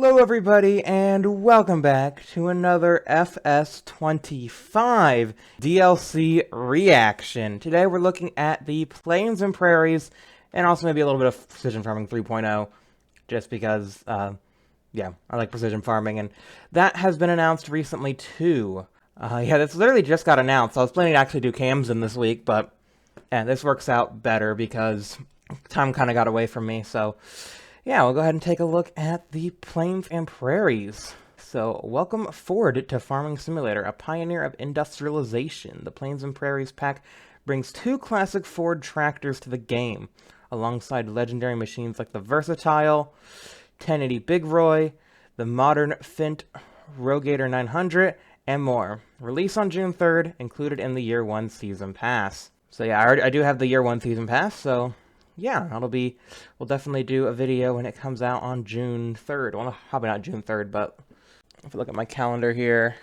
Hello everybody and welcome back to another FS25 DLC reaction. Today we're looking at the Plains and Prairies and also maybe a little bit of Precision Farming 3.0 just because, yeah, I like precision farming and that has been announced recently too. Yeah, this literally just got announced. I was planning to actually do Calmsden this week, but yeah, this works out better because time kind of got away from me, so yeah, we'll go ahead and take a look at the Plains and Prairies. So, welcome Ford to Farming Simulator, a pioneer of industrialization. The Plains and Prairies pack brings two classic Ford tractors to the game, alongside legendary machines like the versatile 1080 Big Roy, the modern Fint Rogator 900, and more. Release on June 3rd, included in the Year 1 Season Pass. So yeah, I do have the Year 1 Season Pass, so yeah, we'll definitely do a video when it comes out on June 3rd. Well, probably not June 3rd, but if I look at my calendar here,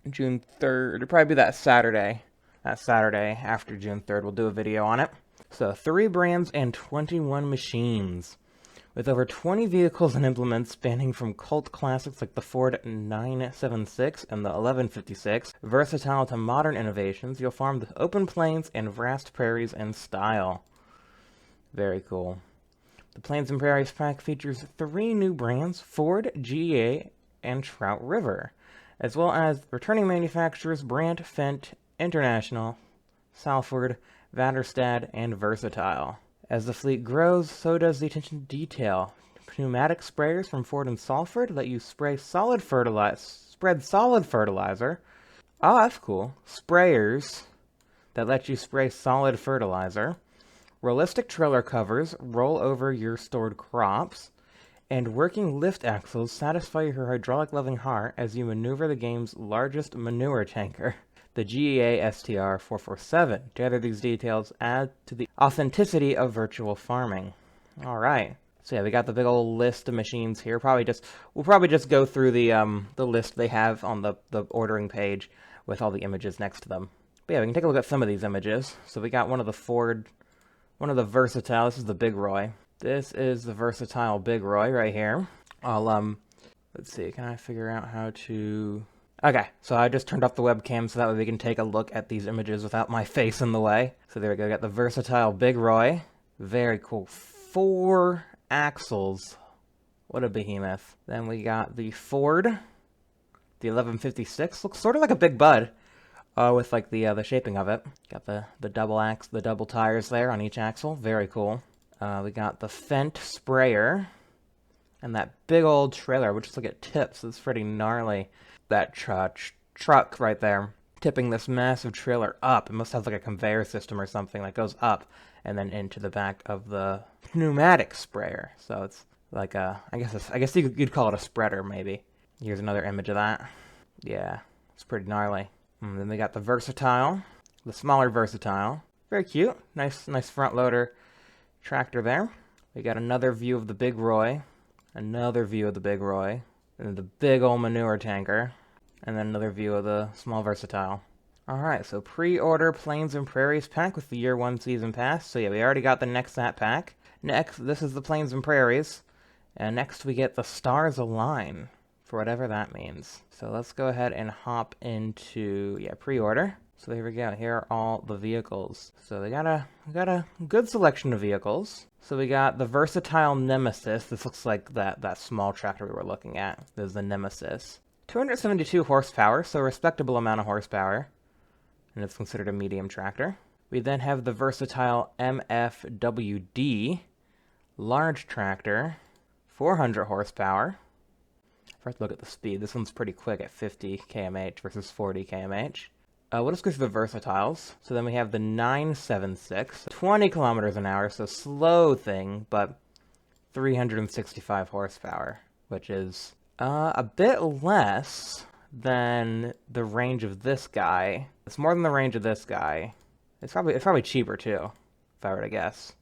June 3rd, it'll probably be that Saturday. That Saturday after June 3rd, we'll do a video on it. So, 3 brands and 21 machines. With over 20 vehicles and implements spanning from cult classics like the Ford 976 and the 1156, versatile to modern innovations, you'll farm the open plains and vast prairies in style. Very cool. The Plains and Prairies pack features 3 new brands, Ford, GEA, and Trout River, as well as returning manufacturers Brandt, Fent, International, Salford, Vanderstad, and Versatile. As the fleet grows, so does the attention to detail. Pneumatic sprayers from Ford and Salford let you spread solid fertilizer. Oh, that's cool. Sprayers that let you spray solid fertilizer. Realistic trailer covers roll over your stored crops, and working lift axles satisfy your hydraulic-loving heart as you maneuver the game's largest manure tanker, the GEA STR 447. Together, these details add to the authenticity of virtual farming. Alright, so yeah, we got the big old list of machines here. We'll probably just go through the list they have on the ordering page with all the images next to them. But yeah, we can take a look at some of these images. So we got one of the versatile, this is the Big Roy. This is the versatile Big Roy right here. Let's see, can I figure out how to... Okay, so I just turned off the webcam so that way we can take a look at these images without my face in the way. So there we go, we got the versatile Big Roy. Very cool. 4 axles. What a behemoth. Then we got the Ford. The 1156, looks sort of like a Big Bud. With like the shaping of it. Got the double tires there on each axle. Very cool. We got the Fent sprayer. And that big old trailer, which is like at tips. It's pretty gnarly. That truck right there. Tipping this massive trailer up. It must have like a conveyor system or something that goes up and then into the back of the pneumatic sprayer. So it's like a, I guess you'd call it a spreader maybe. Here's another image of that. Yeah, it's pretty gnarly. And then we got the versatile, the smaller versatile. Very cute. Nice front loader tractor there. We got another view of the Big Roy, another view of the Big Roy, and the big old manure tanker, and then another view of the small versatile. Alright, so pre-order Plains and Prairies pack with the Year 1 Season Pass. So yeah, we already got the Nexat pack. Next, this is the Plains and Prairies. And next we get the Stars Align, for whatever that means. So let's go ahead and hop into, yeah, pre-order. So here we go. Here are all the vehicles. So we got a good selection of vehicles. So we got the versatile Nemesis. This looks like that small tractor we were looking at. This is the Nemesis. 272 horsepower, so a respectable amount of horsepower. And it's considered a medium tractor. We then have the versatile MFWD large tractor, 400 horsepower. First look at the speed. This one's pretty quick at 50 km/h versus 40 km/h. We'll just go through the versatiles. So then we have the 976, 20 kilometers an hour, so slow thing, but 365 horsepower, which is a bit less than the range of this guy. It's more than the range of this guy. It's probably cheaper too, if I were to guess.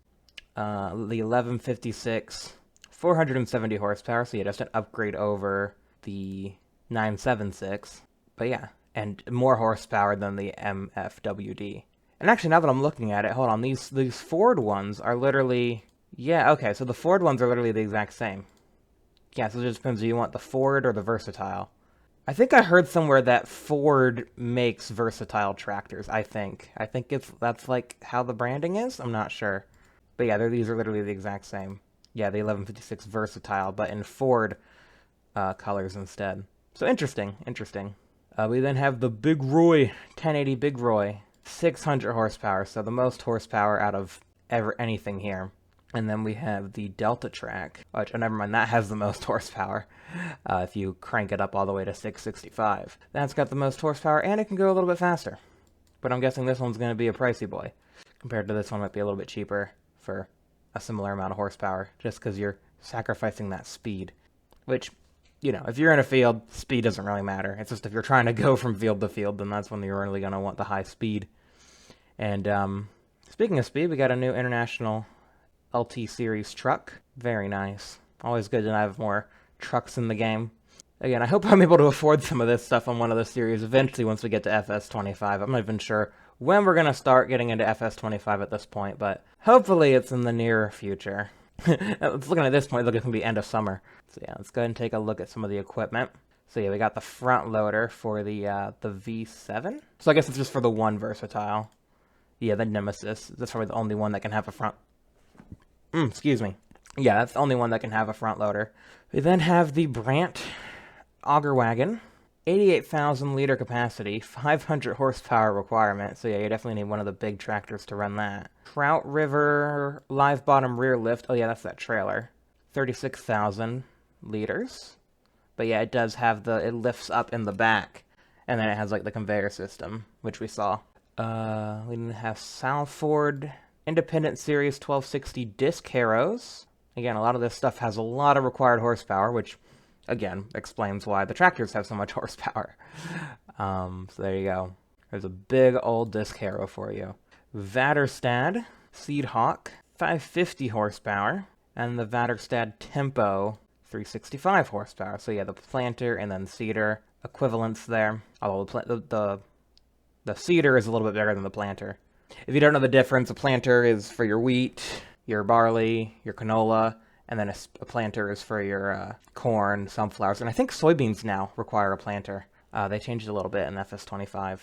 The 1156. 470 horsepower, so yeah, just an upgrade over the 976. But yeah, and more horsepower than the MFWD. And actually, now that I'm looking at it, hold on, these Ford ones are literally... Yeah, okay, so the Ford ones are literally the exact same. Yeah, so it just depends, do you want the Ford or the Versatile? I think I heard somewhere that Ford makes Versatile tractors, I think. I think that's like how the branding is? I'm not sure. But yeah, these are literally the exact same. Yeah, the 1156 Versatile, but in Ford colors instead. So interesting. We then have the Big Roy, 1080 Big Roy, 600 horsepower, so the most horsepower out of anything here. And then we have the Delta Track, which, oh, never mind, that has the most horsepower. If you crank it up all the way to 665. That's got the most horsepower, and it can go a little bit faster. But I'm guessing this one's going to be a pricey boy. Compared to this one, might be a little bit cheaper for a similar amount of horsepower, just because you're sacrificing that speed. Which, you know, if you're in a field, speed doesn't really matter. It's just if you're trying to go from field to field, then that's when you're really going to want the high speed. And speaking of speed, we got a new International LT Series truck. Very nice. Always good to have more trucks in the game. Again, I hope I'm able to afford some of this stuff on one of the series eventually once we get to FS25. I'm not even sure when we're going to start getting into FS25 at this point, but hopefully it's in the near future. Looking at this point, look, it's going to be end of summer. So yeah, let's go ahead and take a look at some of the equipment. So yeah, we got the front loader for the V7. So I guess it's just for the one Versatile. Yeah, the Nemesis. That's probably the only one that can have a front... excuse me. Yeah, that's the only one that can have a front loader. We then have the Brandt Auger Wagon. 88,000 liter capacity, 500 horsepower requirement. So yeah, you definitely need one of the big tractors to run that. Trout River live bottom rear lift. Oh yeah, that's that trailer. 36,000 liters. But yeah, it does have it lifts up in the back. And then it has like the conveyor system, which we saw. We then have Salford Independent Series 1260 disc harrows. Again, a lot of this stuff has a lot of required horsepower, which, again, explains why the tractors have so much horsepower. So there you go. There's a big old disc harrow for you. Vaterstad Seed Hawk, 550 horsepower. And the Vaterstad Tempo, 365 horsepower. So yeah, the planter and then seeder equivalents there. Although the seeder is a little bit bigger than the planter. If you don't know the difference, a planter is for your wheat, your barley, your canola, and then a planter is for your corn, sunflowers, and I think soybeans now require a planter. They changed it a little bit in FS25.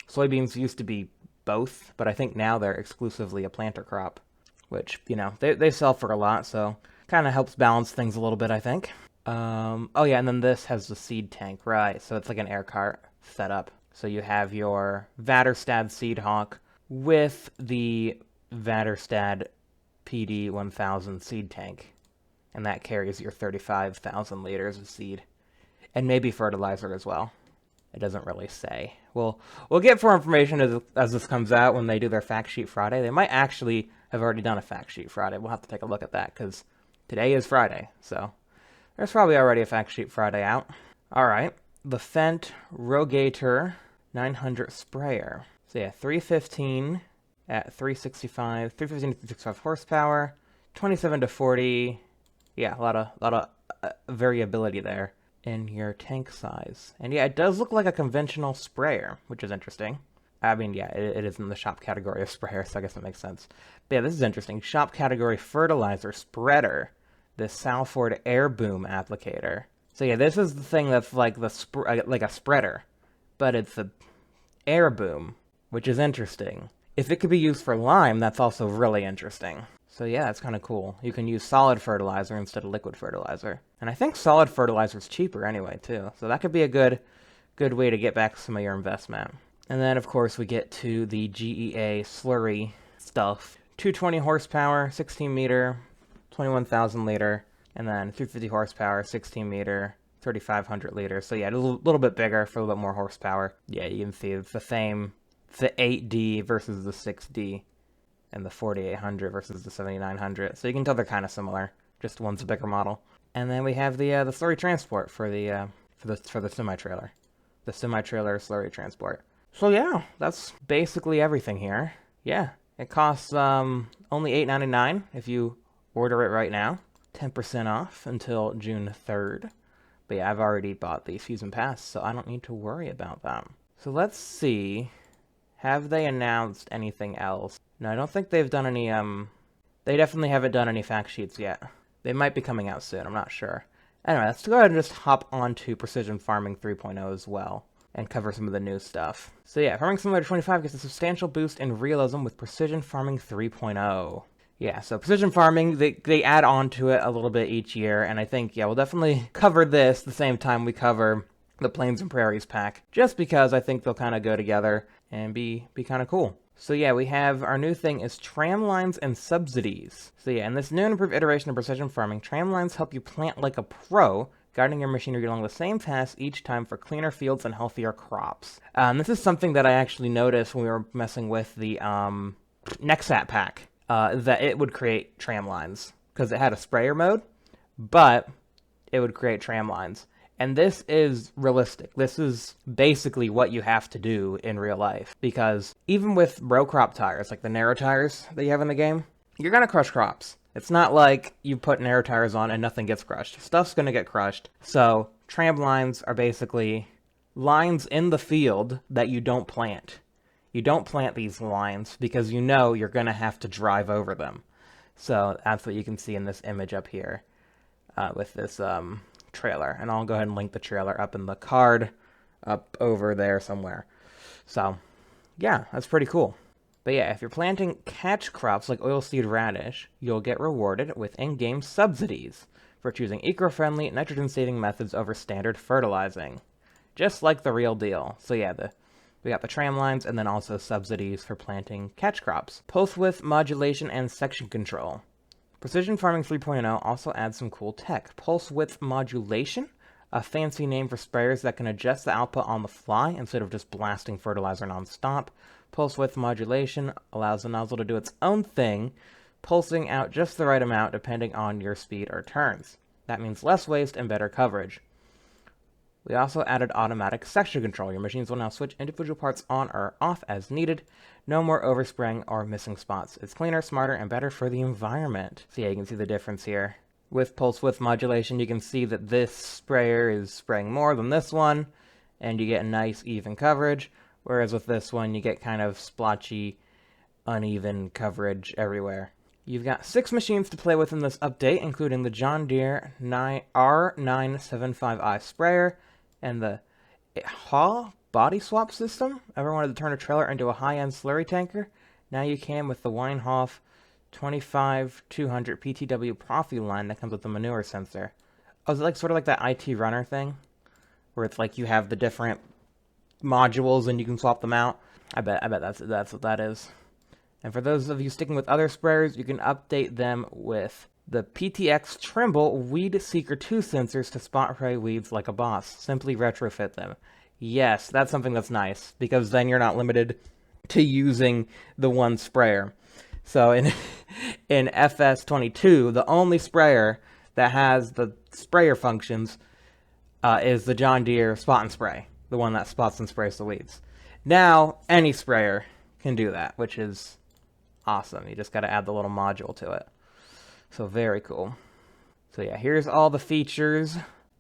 Soybeans used to be both, but I think now they're exclusively a planter crop, which, you know, they sell for a lot, so kind of helps balance things a little bit, I think. Oh yeah, and then this has the seed tank, right, so it's like an air cart setup. So you have your Vaterstad Seed Hawk with the Vaterstad PD 1000 seed tank. And that carries your 35,000 liters of seed. And maybe fertilizer as well. It doesn't really say. We'll get more information as this comes out when they do their Fact Sheet Friday. They might actually have already done a Fact Sheet Friday. We'll have to take a look at that, because today is Friday. So there's probably already a Fact Sheet Friday out. Alright. The Fendt Rogator 900 sprayer. So yeah, 315 at 365, 315 to 365 horsepower, 27 to 40. Yeah, a lot of variability there in your tank size. And yeah, it does look like a conventional sprayer, which is interesting. I mean, yeah, it is in the shop category of sprayer, so I guess that makes sense. But yeah, this is interesting. Shop category fertilizer spreader. This Salford Air Boom applicator. So yeah, this is the thing that's like like a spreader, but it's the air boom, which is interesting. If it could be used for lime, that's also really interesting. So yeah, it's kind of cool. You can use solid fertilizer instead of liquid fertilizer. And I think solid fertilizer is cheaper anyway, too. So that could be a good way to get back some of your investment. And then, of course, we get to the GEA slurry stuff. 220 horsepower, 16 meter, 21,000 liter. And then 350 horsepower, 16 meter, 3,500 liters. So yeah, a little bit bigger for a little bit more horsepower. Yeah, you can see it's the same. The 8D versus the 6D. And the 4800 versus the 7900. So you can tell they're kind of similar. Just one's a bigger model. And then we have the slurry transport for the semi-trailer. The semi-trailer slurry transport. So yeah, that's basically everything here. Yeah, it costs only $8.99 if you order it right now. 10% off until June 3rd. But yeah, I've already bought the season pass, so I don't need to worry about that. So let's see. Have they announced anything else? No, I don't think they've done any, they definitely haven't done any fact sheets yet. They might be coming out soon, I'm not sure. Anyway, let's go ahead and just hop on to Precision Farming 3.0 as well, and cover some of the new stuff. So yeah, Farming Simulator 25 gets a substantial boost in realism with Precision Farming 3.0. Yeah, so Precision Farming, they add on to it a little bit each year, and I think, yeah, we'll definitely cover this the same time we cover the Plains and Prairies pack, just because I think they'll kind of go together and be kind of cool. So yeah, we have our new thing is tram lines and subsidies. So yeah, in this new and improved iteration of Precision Farming, tram lines help you plant like a pro, guiding your machinery along the same path each time for cleaner fields and healthier crops. This is something that I actually noticed when we were messing with the Nexat pack, that it would create tram lines, because it had a sprayer mode, but it would create tram lines. And this is realistic. This is basically what you have to do in real life. Because even with row crop tires, like the narrow tires that you have in the game, you're going to crush crops. It's not like you put narrow tires on and nothing gets crushed. Stuff's going to get crushed. So tram lines are basically lines in the field that you don't plant. You don't plant these lines because you know you're going to have to drive over them. So that's what you can see in this image up here with this trailer, and I'll go ahead and link the trailer up in the card up over there somewhere. So yeah, that's pretty cool. But yeah, if you're planting catch crops like oilseed radish, you'll get rewarded with in-game subsidies for choosing eco-friendly nitrogen-saving methods over standard fertilizing, just like the real deal. So yeah, we got the tram lines and then also subsidies for planting catch crops, pulse width modulation and section control. Precision Farming 3.0 also adds some cool tech. Pulse width modulation, a fancy name for sprayers that can adjust the output on the fly instead of just blasting fertilizer non-stop. Pulse width modulation allows the nozzle to do its own thing, pulsing out just the right amount depending on your speed or turns. That means less waste and better coverage. We also added automatic section control. Your machines will now switch individual parts on or off as needed. No more overspraying or missing spots. It's cleaner, smarter, and better for the environment. So yeah, you can see the difference here. With pulse width modulation, you can see that this sprayer is spraying more than this one, and you get a nice even coverage, whereas with this one, you get kind of splotchy, uneven coverage everywhere. You've got 6 machines to play with in this update, including the John Deere R975i sprayer, and the HA body swap system. Ever wanted to turn a trailer into a high-end slurry tanker? Now you can with the Weinhoff 25200 PTW Profi line that comes with the manure sensor. Oh, is it like sort of like that IT runner thing? Where it's like you have the different modules and you can swap them out? I bet that's what that is. And for those of you sticking with other sprayers, you can update them with the PTX Trimble Weed Seeker 2 sensors to spot prey weeds like a boss. Simply retrofit them. Yes, that's something that's nice, because then you're not limited to using the one sprayer. So in FS25, the only sprayer that has the sprayer functions is the John Deere Spot and Spray, the one that spots and sprays the weeds. Now, any sprayer can do that, which is awesome. You just got to add the little module to it. So very cool. So yeah, here's all the features,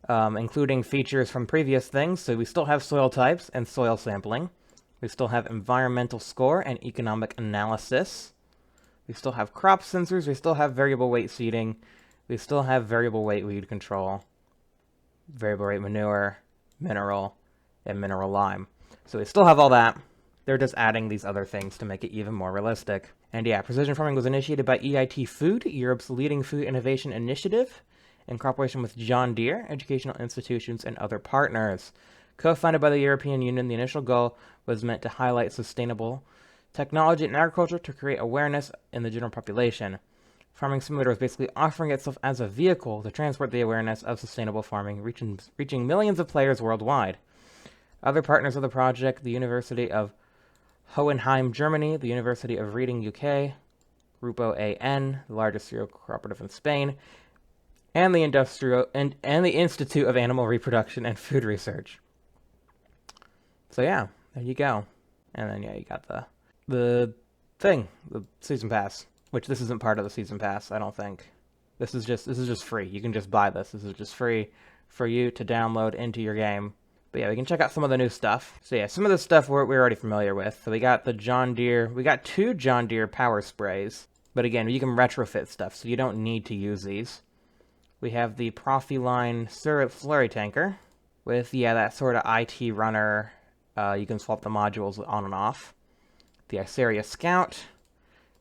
including features from previous things. So we still have soil types and soil sampling. We still have environmental score and economic analysis. We still have crop sensors. We still have variable weight seeding. We still have variable weight weed control, variable rate manure, mineral, and mineral lime. So we still have all that. They're just adding these other things to make it even more realistic. And yeah, precision farming was initiated by EIT Food, Europe's leading food innovation initiative, in cooperation with John Deere, educational institutions, and other partners. Co-founded by the European Union, the initial goal was meant to highlight sustainable technology in agriculture to create awareness in the general population. Farming Simulator was basically offering itself as a vehicle to transport the awareness of sustainable farming, reaching millions of players worldwide. Other partners of the project, the University of Hohenheim, Germany, the University of Reading, UK, Grupo AN, the largest cereal cooperative in Spain, and the Institute of Animal Reproduction and Food Research. So yeah, there you go. And then yeah, you got the thing, the season pass, which this isn't part of the season pass, I don't think. This is just free. You can just buy this. This is just free for you to download into your game. But yeah, we can check out some of the new stuff. So yeah, some of the stuff we're already familiar with. So we got the John Deere, we got 2 John Deere power sprays. But again, you can retrofit stuff, so you don't need to use these. We have the Profiline Slurry Tanker with, that sort of IT runner. You can swap the modules on and off. The Iceria Scout,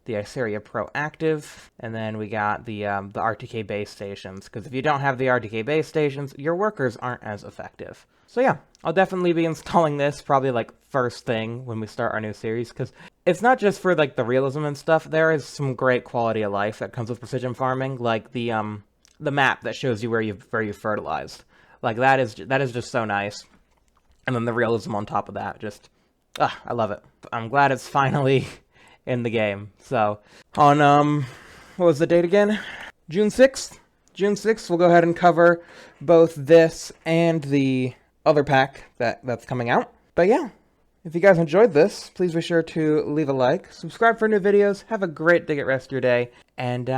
the Iceria Proactive, and then we got the RTK base stations, because if you don't have the RTK base stations, your workers aren't as effective. So yeah, I'll definitely be installing this probably like first thing when we start our new series, because it's not just for like the realism and stuff. There is some great quality of life that comes with precision farming, like the map that shows you where you fertilized. Like that is just so nice. And then the realism on top of that, just I love it. I'm glad it's finally in the game. So on what was the date again? June 6th. June 6th, we'll go ahead and cover both this and the other pack that's coming out. But yeah, if you guys enjoyed this, please be sure to leave a like, subscribe for new videos, have a great rest of your day, and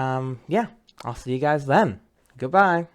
yeah, I'll see you guys then. Goodbye.